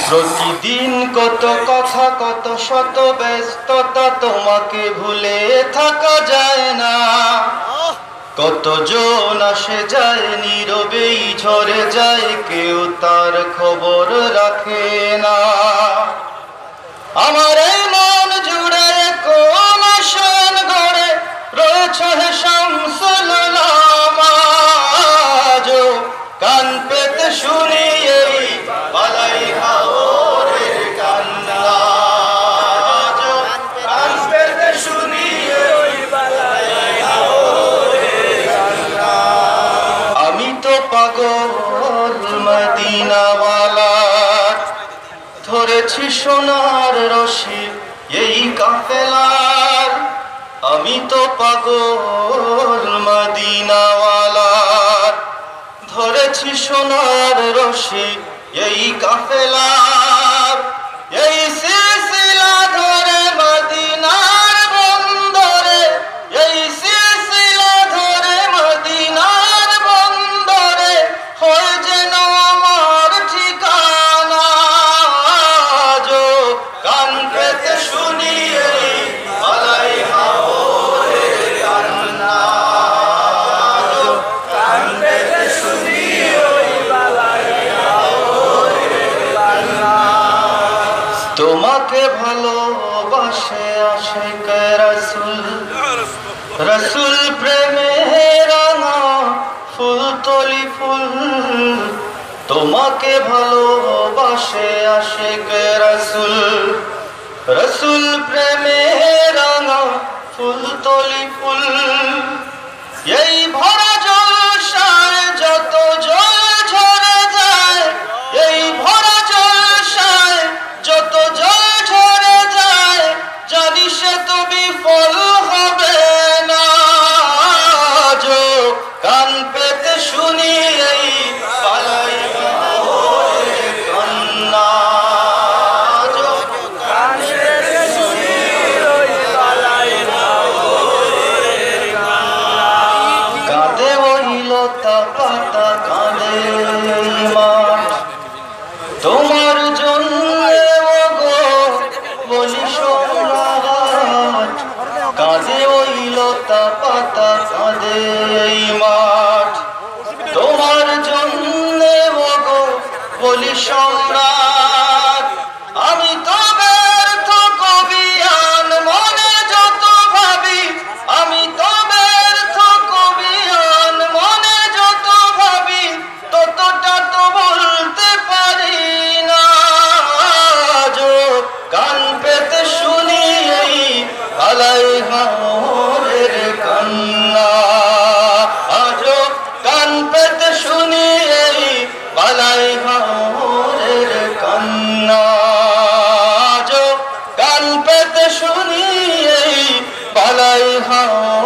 প্রতিদিন কত কথা কত শত ব্যস্ততা, তোমাকে ভুলে থাকা যায় না। কতজন আসে যায় নীরবেই ঝরে যায়, কেউ তার খবর রাখে না। আমার এই মন জুড়ে কোন শান গড়ে রয়েছে শামসুল নামাজ। কান পেতে শুনি এই বালাই হাওরের কান্না, কান পেতে শুনি এই বালাই হাওরের কান্না। আমি তো পাগল মদিনাওয়ালার, ধরেছি সোনার রশি এই কাফেলার। আমি তো পাগল মদিনাওয়ালার, ধরেছি সোনার রশি এই কাফেলার। এই সিলসিলা ধরে মদিনার বন্দরে, এই সিলসিলা ধরে মদিনার বন্দরে হয় যেন আমার ঠিকানা। কান পেতে শুনি এই বালাই হাওরের কান্না, কান পেতে শুনি ওই বালাই হাওরের কান্না। তোমাকে ভালোবাসে আশিক রাসূল, রাসূল প্রেমে রাঙা ফুল তলি ফুল। তোমাকে ভালোবাসে আশিক রাসূল, রাসূল প্রেমে রাঙা ফুল তলি ফুল। এই ভরা জলসায় যত জল ঝরে যায়, এই ভরা জলসায় যত জল ঝরে যায়, জানি সে তো বিফল হবে না। কান পেতে শুনি এই বালাই হাওরের কান্না, কান পেতে শুনি ওই বালাই হাওরের কান্না। কাঁদে ওই লতা পাতা, কাঁদে এই মাঠ, তোমার জন্য ওগো বলি সম্রাট। কাঁদে ওই লতা পাতা, কাঁদে এই মাঠ, তোমার জন্য ওগো বলি সম্রাট। আমি তো ব্যর্থ কবিয়ান মনে যত ভাবি, আমি তো ব্যর্থ কবিয়ান মনে যত ভাবি, ততটা তো বলতে পারি না। কান পেতে শুনি এই বালাই হাওরের কান্না, আজো কান পেতে শুনি এই বালাই হাওরের কান্না, আজো কান পেতে শুনি এই বালাই হাওরের